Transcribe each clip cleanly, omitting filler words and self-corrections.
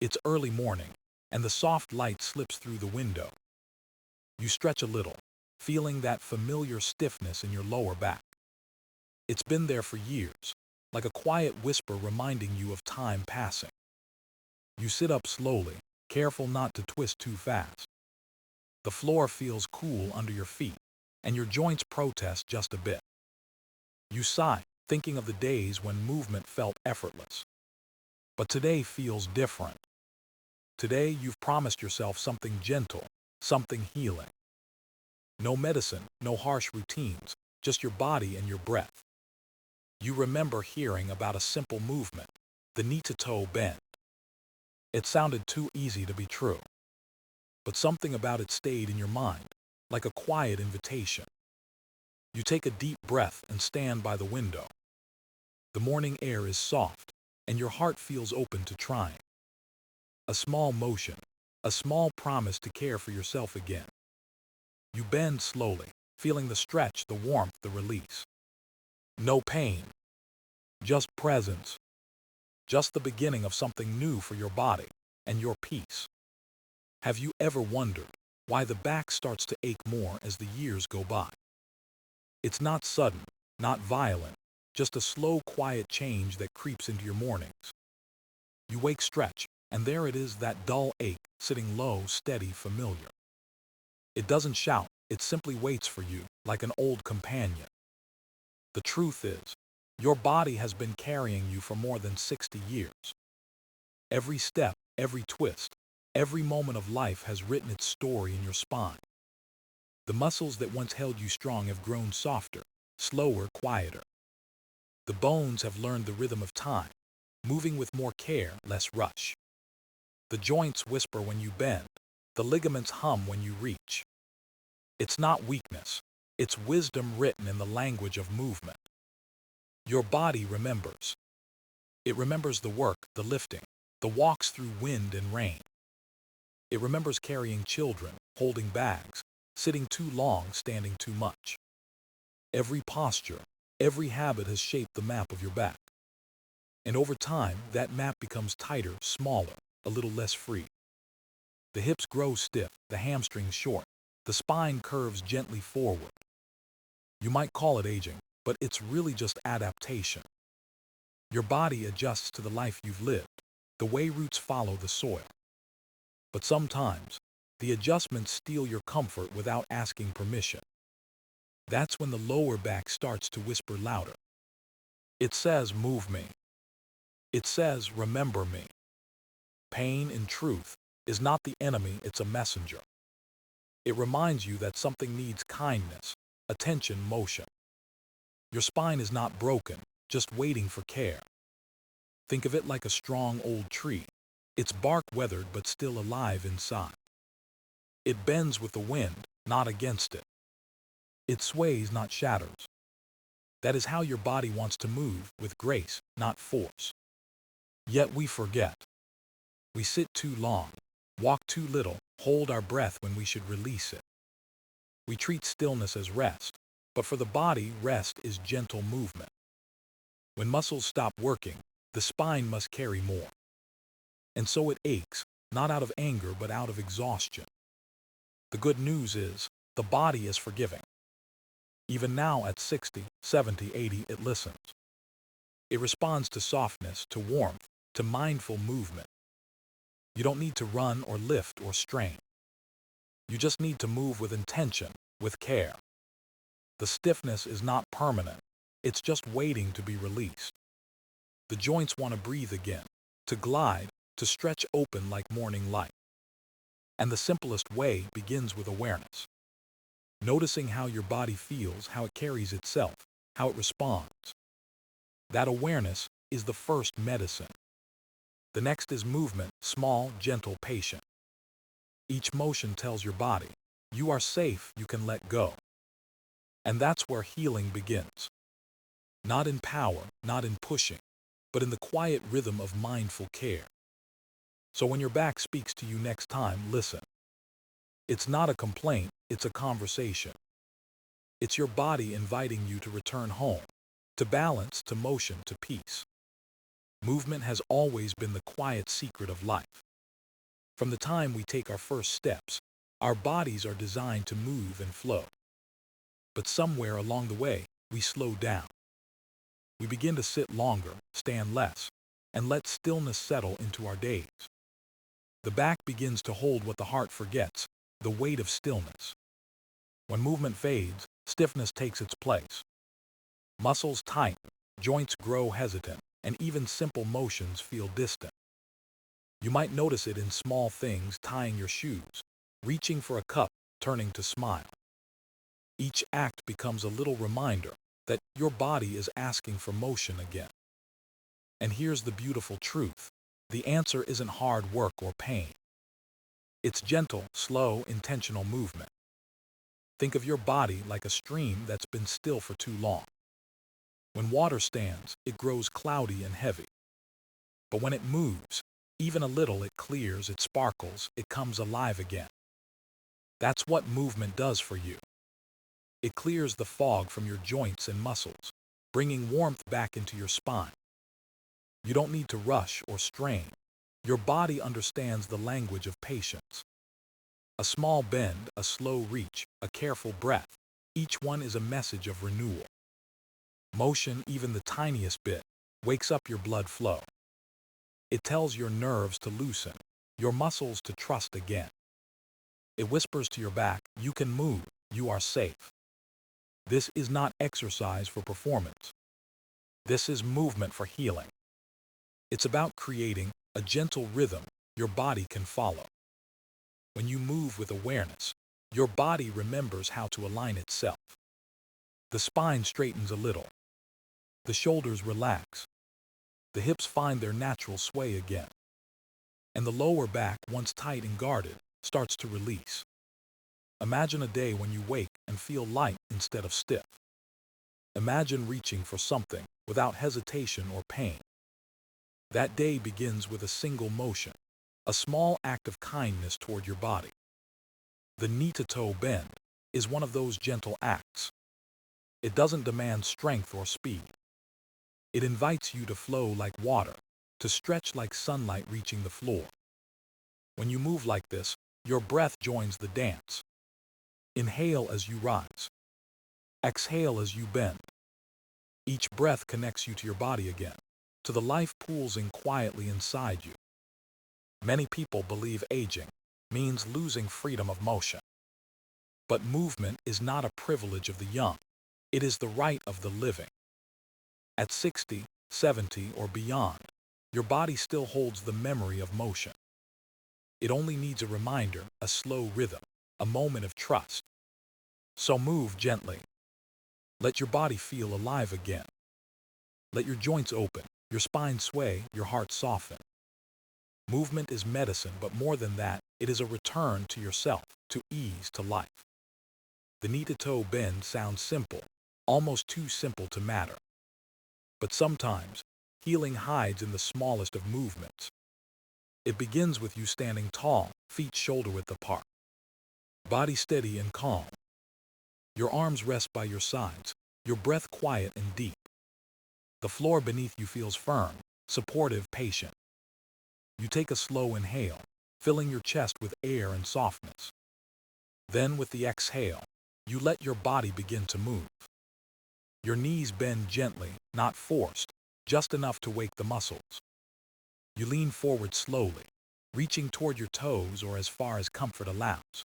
It's early morning, and the soft light slips through the window. You stretch a little, feeling that familiar stiffness in your lower back. It's been there for years, like a quiet whisper reminding you of time passing. You sit up slowly, careful not to twist too fast. The floor feels cool under your feet, and your joints protest just a bit. You sigh, thinking of the days when movement felt effortless. But today feels different. Today you've promised yourself something gentle, something healing. No medicine, no harsh routines, just your body and your breath. You remember hearing about a simple movement, the knee-to-toe bend. It sounded too easy to be true. But something about it stayed in your mind, like a quiet invitation. You take a deep breath and stand by the window. The morning air is soft, and your heart feels open to trying. A small motion, a small promise to care for yourself again. You bend slowly, feeling the stretch, the warmth, the release. No pain, just presence, just the beginning of something new for your body and your peace. Have you ever wondered why the back starts to ache more as the years go by? It's not sudden, not violent, just a slow, quiet change that creeps into your mornings. You wake, stretch, and there it is, that dull ache, sitting low, steady, familiar. It doesn't shout, it simply waits for you, like an old companion. The truth is, your body has been carrying you for more than 60 years. Every step, every twist, every moment of life has written its story in your spine. The muscles that once held you strong have grown softer, slower, quieter. The bones have learned the rhythm of time, moving with more care, less rush. The joints whisper when you bend, the ligaments hum when you reach. It's not weakness, it's wisdom written in the language of movement. Your body remembers. It remembers the work, the lifting, the walks through wind and rain. It remembers carrying children, holding bags, sitting too long, standing too much. Every posture, every habit has shaped the map of your back. And over time, that map becomes tighter, smaller, a little less free. The hips grow stiff, the hamstrings short, the spine curves gently forward. You might call it aging, but it's really just adaptation. Your body adjusts to the life you've lived, the way roots follow the soil. But sometimes, the adjustments steal your comfort without asking permission. That's when the lower back starts to whisper louder. It says, "Move me." It says, "Remember me." Pain, in truth, is not the enemy, it's a messenger. It reminds you that something needs kindness, attention, motion. Your spine is not broken, just waiting for care. Think of it like a strong old tree. Its bark weathered but still alive inside. It bends with the wind, not against it. It sways, not shatters. That is how your body wants to move, with grace, not force. Yet we forget. We sit too long, walk too little, hold our breath when we should release it. We treat stillness as rest, but for the body, rest is gentle movement. When muscles stop working, the spine must carry more. And so it aches, not out of anger, but out of exhaustion. The good news is, the body is forgiving. Even now at 60, 70, 80, it listens. It responds to softness, to warmth, to mindful movement. You don't need to run or lift or strain. You just need to move with intention, with care. The stiffness is not permanent. It's just waiting to be released. The joints want to breathe again, to glide, to stretch open like morning light. And the simplest way begins with awareness. Noticing how your body feels, how it carries itself, how it responds. That awareness is the first medicine. The next is movement, small, gentle, patient. Each motion tells your body, you are safe, you can let go. And that's where healing begins. Not in power, not in pushing, but in the quiet rhythm of mindful care. So when your back speaks to you next time, listen. It's not a complaint, it's a conversation. It's your body inviting you to return home, to balance, to motion, to peace. Movement has always been the quiet secret of life. From the time we take our first steps, our bodies are designed to move and flow. But somewhere along the way, we slow down. We begin to sit longer, stand less, and let stillness settle into our days. The back begins to hold what the heart forgets, the weight of stillness. When movement fades, stiffness takes its place. Muscles tighten, joints grow hesitant, and even simple motions feel distant. You might notice it in small things: tying your shoes, reaching for a cup, turning to smile. Each act becomes a little reminder that your body is asking for motion again. And here's the beautiful truth: the answer isn't hard work or pain. It's gentle, slow, intentional movement. Think of your body like a stream that's been still for too long. When water stands, it grows cloudy and heavy. But when it moves, even a little, it clears, it sparkles, it comes alive again. That's what movement does for you. It clears the fog from your joints and muscles, bringing warmth back into your spine. You don't need to rush or strain. Your body understands the language of patience. A small bend, a slow reach, a careful breath, each one is a message of renewal. Motion, even the tiniest bit, wakes up your blood flow. It tells your nerves to loosen, your muscles to trust again. It whispers to your back, you can move, you are safe. This is not exercise for performance. This is movement for healing. It's about creating a gentle rhythm your body can follow. When you move with awareness, your body remembers how to align itself. The spine straightens a little. The shoulders relax. The hips find their natural sway again. And the lower back, once tight and guarded, starts to release. Imagine a day when you wake and feel light instead of stiff. Imagine reaching for something without hesitation or pain. That day begins with a single motion, a small act of kindness toward your body. The knee-to-toe bend is one of those gentle acts. It doesn't demand strength or speed. It invites you to flow like water, to stretch like sunlight reaching the floor. When you move like this, your breath joins the dance. Inhale as you rise. Exhale as you bend. Each breath connects you to your body again, to the life pulsing quietly inside you. Many people believe aging means losing freedom of motion. But movement is not a privilege of the young. It is the right of the living. At 60, 70, or beyond, your body still holds the memory of motion. It only needs a reminder, a slow rhythm, a moment of trust. So move gently. Let your body feel alive again. Let your joints open, your spine sway, your heart soften. Movement is medicine, but more than that, it is a return to yourself, to ease, to life. The knee-to-toe bend sounds simple, almost too simple to matter. But sometimes, healing hides in the smallest of movements. It begins with you standing tall, feet shoulder-width apart. Body steady and calm. Your arms rest by your sides, your breath quiet and deep. The floor beneath you feels firm, supportive, patient. You take a slow inhale, filling your chest with air and softness. Then with the exhale, you let your body begin to move. Your knees bend gently, not forced, just enough to wake the muscles. You lean forward slowly, reaching toward your toes or as far as comfort allows.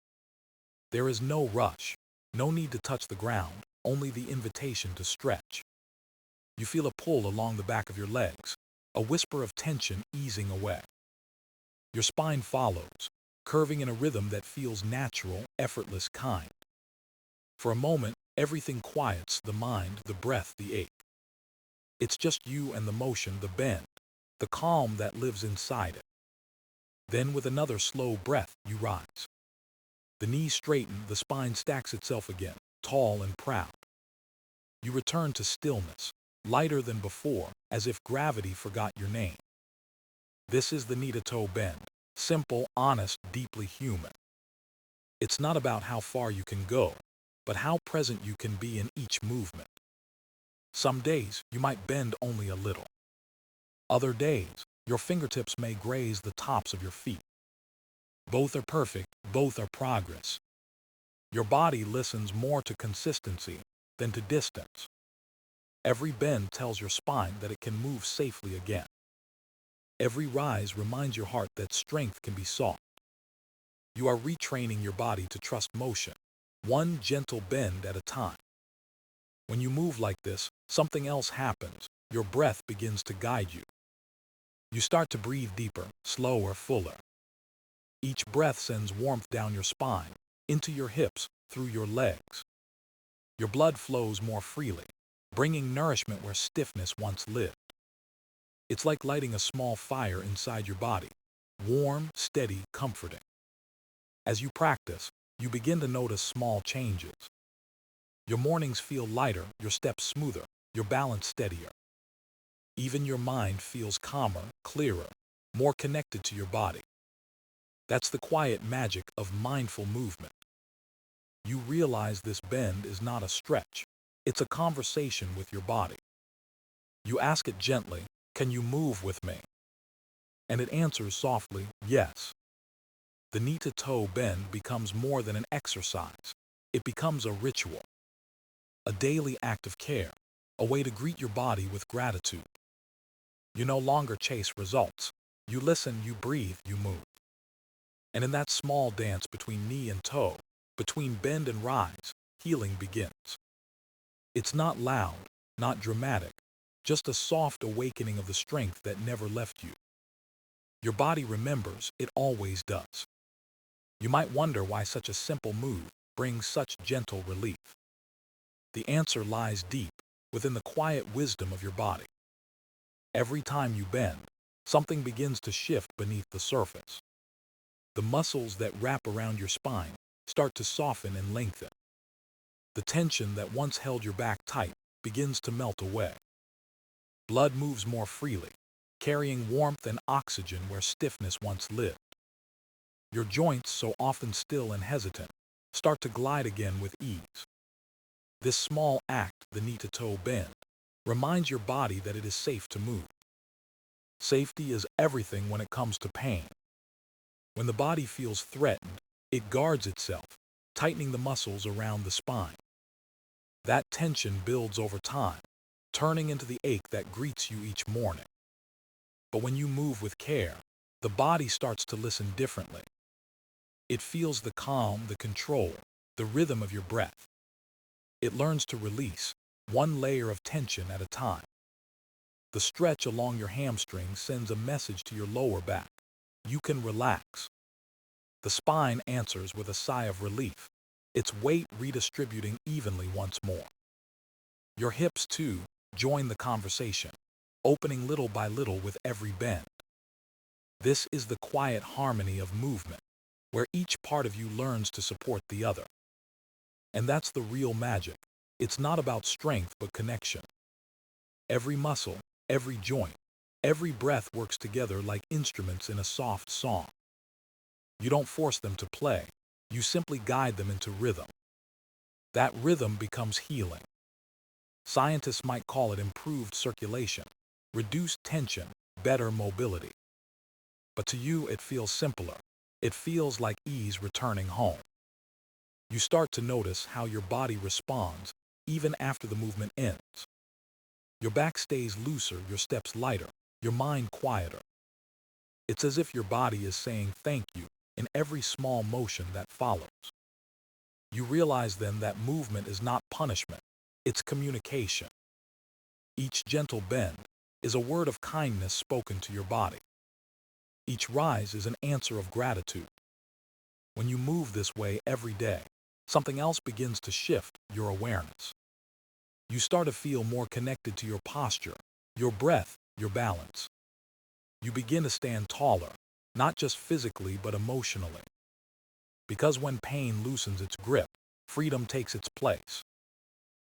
There is no rush, no need to touch the ground, only the invitation to stretch. You feel a pull along the back of your legs, a whisper of tension easing away. Your spine follows, curving in a rhythm that feels natural, effortless, kind. For a moment, everything quiets: the mind, the breath, the ache. It's just you and the motion, the bend, the calm that lives inside it. Then with another slow breath, you rise. The knees straighten, the spine stacks itself again, tall and proud. You return to stillness, lighter than before, as if gravity forgot your name. This is the knee-to-toe bend, simple, honest, deeply human. It's not about how far you can go, but how present you can be in each movement. Some days, you might bend only a little. Other days, your fingertips may graze the tops of your feet. Both are perfect, both are progress. Your body listens more to consistency than to distance. Every bend tells your spine that it can move safely again. Every rise reminds your heart that strength can be sought. You are retraining your body to trust motion, one gentle bend at a time. When you move like this, something else happens. Your breath begins to guide you. You start to breathe deeper, slower, fuller. Each breath sends warmth down your spine, into your hips, through your legs. Your blood flows more freely, bringing nourishment where stiffness once lived. It's like lighting a small fire inside your body, warm, steady, comforting. As you practice, you begin to notice small changes. Your mornings feel lighter, your steps smoother, your balance steadier. Even your mind feels calmer, clearer, more connected to your body. That's the quiet magic of mindful movement. You realize this bend is not a stretch. It's a conversation with your body. You ask it gently, "Can you move with me?" And it answers softly, "Yes." The knee-to-toe bend becomes more than an exercise. It becomes a ritual, a daily act of care, a way to greet your body with gratitude. You no longer chase results. You listen, you breathe, you move. And in that small dance between knee and toe, between bend and rise, healing begins. It's not loud, not dramatic, just a soft awakening of the strength that never left you. Your body remembers, it always does. You might wonder why such a simple move brings such gentle relief. The answer lies deep, within the quiet wisdom of your body. Every time you bend, something begins to shift beneath the surface. The muscles that wrap around your spine start to soften and lengthen. The tension that once held your back tight begins to melt away. Blood moves more freely, carrying warmth and oxygen where stiffness once lived. Your joints, so often still and hesitant, start to glide again with ease. This small act, the knee-to-toe bend, reminds your body that it is safe to move. Safety is everything when it comes to pain. When the body feels threatened, it guards itself, tightening the muscles around the spine. That tension builds over time, turning into the ache that greets you each morning. But when you move with care, the body starts to listen differently. It feels the calm, the control, the rhythm of your breath. It learns to release, one layer of tension at a time. The stretch along your hamstring sends a message to your lower back. You can relax. The spine answers with a sigh of relief, its weight redistributing evenly once more. Your hips, too, join the conversation, opening little by little with every bend. This is the quiet harmony of movement, where each part of you learns to support the other. And that's the real magic. It's not about strength but connection. Every muscle, every joint, every breath works together like instruments in a soft song. You don't force them to play, you simply guide them into rhythm. That rhythm becomes healing. Scientists might call it improved circulation, reduced tension, better mobility. But to you it feels simpler. It feels like ease returning home. You start to notice how your body responds even after the movement ends. Your back stays looser, your steps lighter, your mind quieter. It's as if your body is saying thank you in every small motion that follows. You realize then that movement is not punishment, it's communication. Each gentle bend is a word of kindness spoken to your body. Each rise is an answer of gratitude. When you move this way every day, something else begins to shift, your awareness. You start to feel more connected to your posture, your breath, your balance. You begin to stand taller, not just physically but emotionally. Because when pain loosens its grip, freedom takes its place.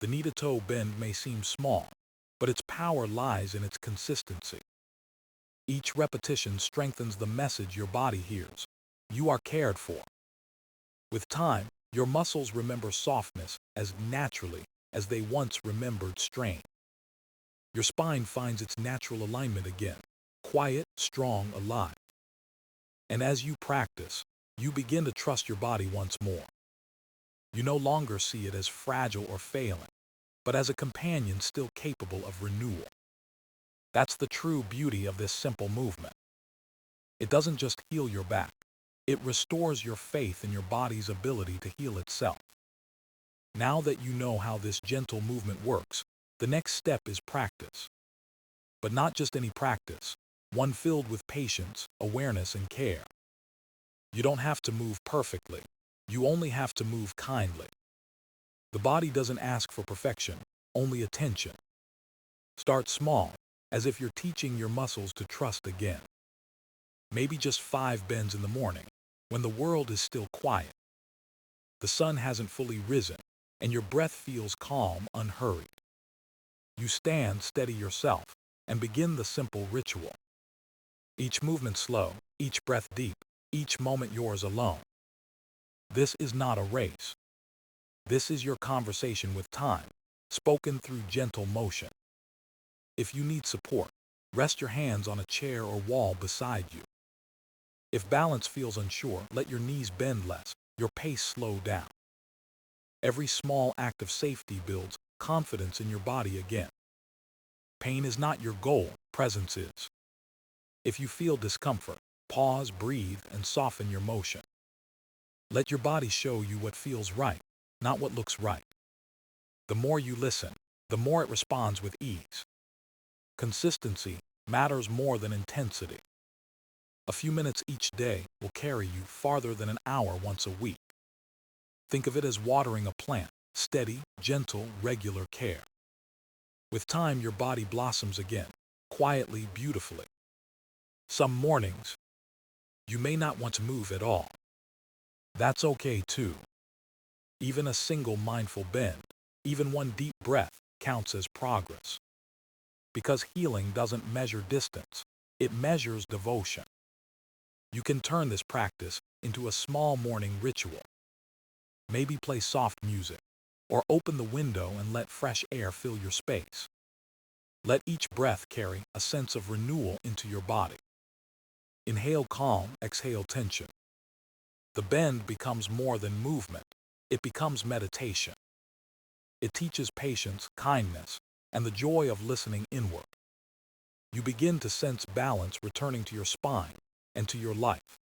The knee-to-toe bend may seem small, but its power lies in its consistency. Each repetition strengthens the message your body hears. You are cared for. With time, your muscles remember softness as naturally as they once remembered strain. Your spine finds its natural alignment again, quiet, strong, alive. And as you practice, You begin to trust your body once more. You no longer see it as fragile or failing, but as a companion still capable of renewal. That's the true beauty of this simple movement. It doesn't just heal your back. It restores your faith in your body's ability to heal itself. Now that you know how this gentle movement works, the next step is practice. But not just any practice, one filled with patience, awareness, and care. You don't have to move perfectly. You only have to move kindly. The body doesn't ask for perfection, only attention. Start small, as if you're teaching your muscles to trust again. Maybe just 5 bends in the morning, when the world is still quiet. The sun hasn't fully risen, and your breath feels calm, unhurried. You stand steady yourself, and begin the simple ritual. Each movement slow, each breath deep, each moment yours alone. This is not a race. This is your conversation with time, spoken through gentle motion. If you need support, rest your hands on a chair or wall beside you. If balance feels unsure, let your knees bend less, your pace slow down. Every small act of safety builds confidence in your body again. Pain is not your goal, presence is. If you feel discomfort, pause, breathe, and soften your motion. Let your body show you what feels right, not what looks right. The more you listen, the more it responds with ease. Consistency matters more than intensity. A few minutes each day will carry you farther than an hour once a week. Think of it as watering a plant, steady, gentle, regular care. With time, your body blossoms again, quietly, beautifully. Some mornings, you may not want to move at all. That's okay too. Even a single mindful bend, even one deep breath, counts as progress. Because healing doesn't measure distance, it measures devotion. You can turn this practice into a small morning ritual. Maybe play soft music, or open the window and let fresh air fill your space. Let each breath carry a sense of renewal into your body. Inhale calm, exhale tension. The bend becomes more than movement. It becomes meditation. It teaches patience, kindness, and the joy of listening inward. You begin to sense balance returning to your spine and to your life.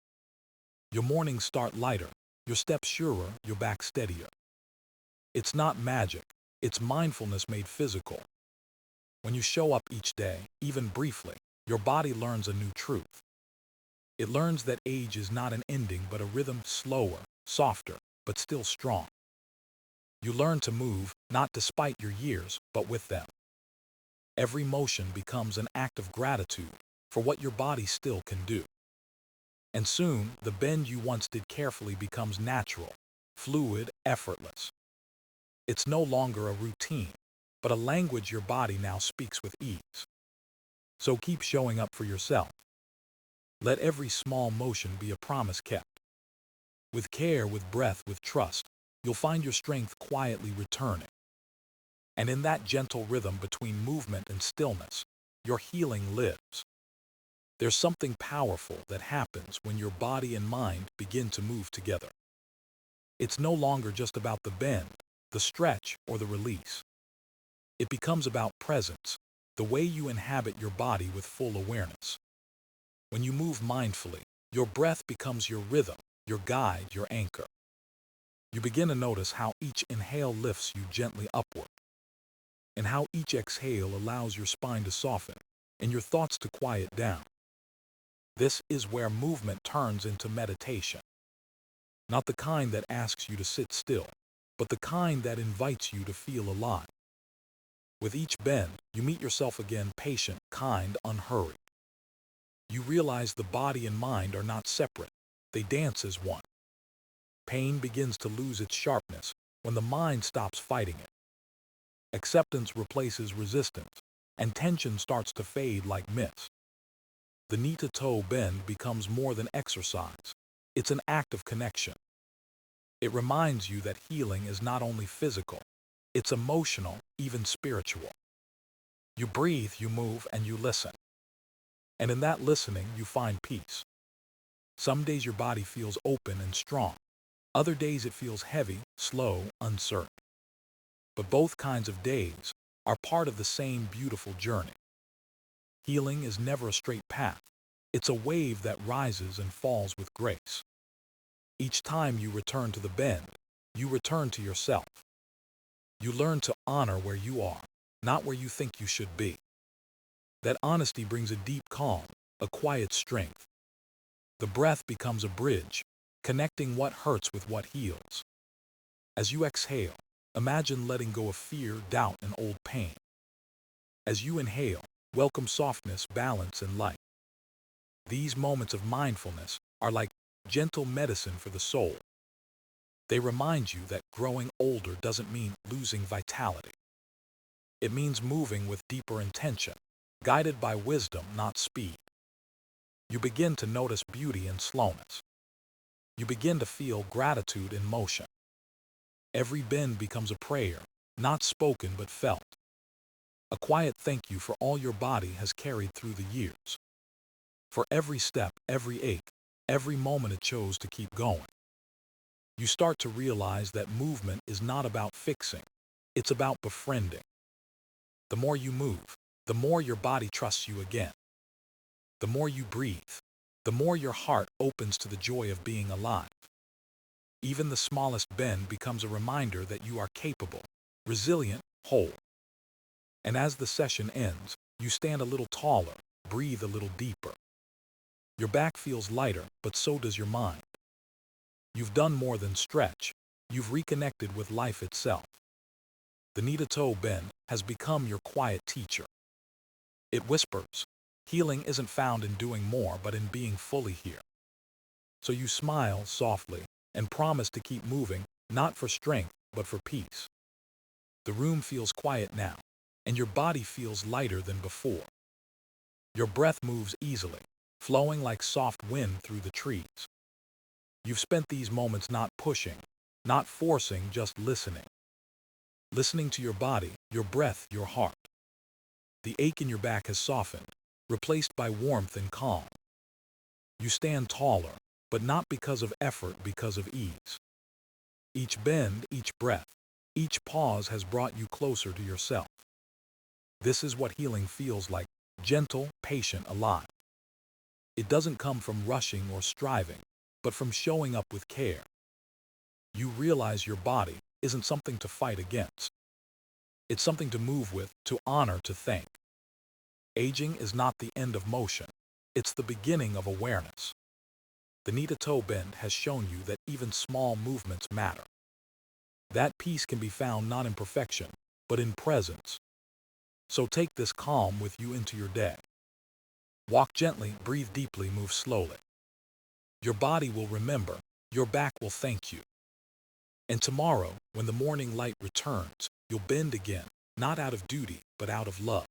Your mornings start lighter, your steps surer, your back steadier. It's not magic, it's mindfulness made physical. When you show up each day, even briefly, your body learns a new truth. It learns that age is not an ending but a rhythm, slower, softer, but still strong. You learn to move, not despite your years, but with them. Every motion becomes an act of gratitude for what your body still can do. And soon, the bend you once did carefully becomes natural, fluid, effortless. It's no longer a routine, but a language your body now speaks with ease. So keep showing up for yourself. Let every small motion be a promise kept. With care, with breath, with trust, you'll find your strength quietly returning. And in that gentle rhythm between movement and stillness, your healing lives. There's something powerful that happens when your body and mind begin to move together. It's no longer just about the bend, the stretch, or the release. It becomes about presence, the way you inhabit your body with full awareness. When you move mindfully, your breath becomes your rhythm, your guide, your anchor. You begin to notice how each inhale lifts you gently upward, and how each exhale allows your spine to soften and your thoughts to quiet down. This is where movement turns into meditation. Not the kind that asks you to sit still, but the kind that invites you to feel alive. With each bend, you meet yourself again, patient, kind, unhurried. You realize the body and mind are not separate. They dance as one. Pain begins to lose its sharpness when the mind stops fighting it. Acceptance replaces resistance, and tension starts to fade like mist. The knee-to-toe bend becomes more than exercise. It's an act of connection. It reminds you that healing is not only physical, it's emotional, even spiritual. You breathe, you move, and you listen. And in that listening, you find peace. Some days your body feels open and strong. Other days it feels heavy, slow, uncertain. But both kinds of days are part of the same beautiful journey. Healing is never a straight path. It's a wave that rises and falls with grace. Each time you return to the bend, you return to yourself. You learn to honor where you are, not where you think you should be. That honesty brings a deep calm, a quiet strength. The breath becomes a bridge, connecting what hurts with what heals. As you exhale, imagine letting go of fear, doubt, and old pain. As you inhale, welcome softness, balance, and light. These moments of mindfulness are like gentle medicine for the soul. They remind you that growing older doesn't mean losing vitality. It means moving with deeper intention, guided by wisdom, not speed. You begin to notice beauty in slowness. You begin to feel gratitude in motion. Every bend becomes a prayer, not spoken but felt. A quiet thank you for all your body has carried through the years. For every step, every ache, every moment it chose to keep going. You start to realize that movement is not about fixing, it's about befriending. The more you move, the more your body trusts you again. The more you breathe, the more your heart opens to the joy of being alive. Even the smallest bend becomes a reminder that you are capable, resilient, whole. And as the session ends, you stand a little taller, breathe a little deeper. Your back feels lighter, but so does your mind. You've done more than stretch. You've reconnected with life itself. The knee-to-toe bend has become your quiet teacher. It whispers, healing isn't found in doing more, but in being fully here. So you smile softly and promise to keep moving, not for strength, but for peace. The room feels quiet now, and your body feels lighter than before. Your breath moves easily, flowing like soft wind through the trees. You've spent these moments not pushing, not forcing, just listening. Listening to your body, your breath, your heart. The ache in your back has softened, replaced by warmth and calm. You stand taller, but not because of effort, because of ease. Each bend, each breath, each pause has brought you closer to yourself. This is what healing feels like, gentle, patient, alive. It doesn't come from rushing or striving, but from showing up with care. You realize your body isn't something to fight against. It's something to move with, to honor, to thank. Aging is not the end of motion. It's the beginning of awareness. The knee-to-toe bend has shown you that even small movements matter. That peace can be found not in perfection, but in presence. So take this calm with you into your day. Walk gently, breathe deeply, move slowly. Your body will remember, your back will thank you. And tomorrow, when the morning light returns, you'll bend again, not out of duty, but out of love.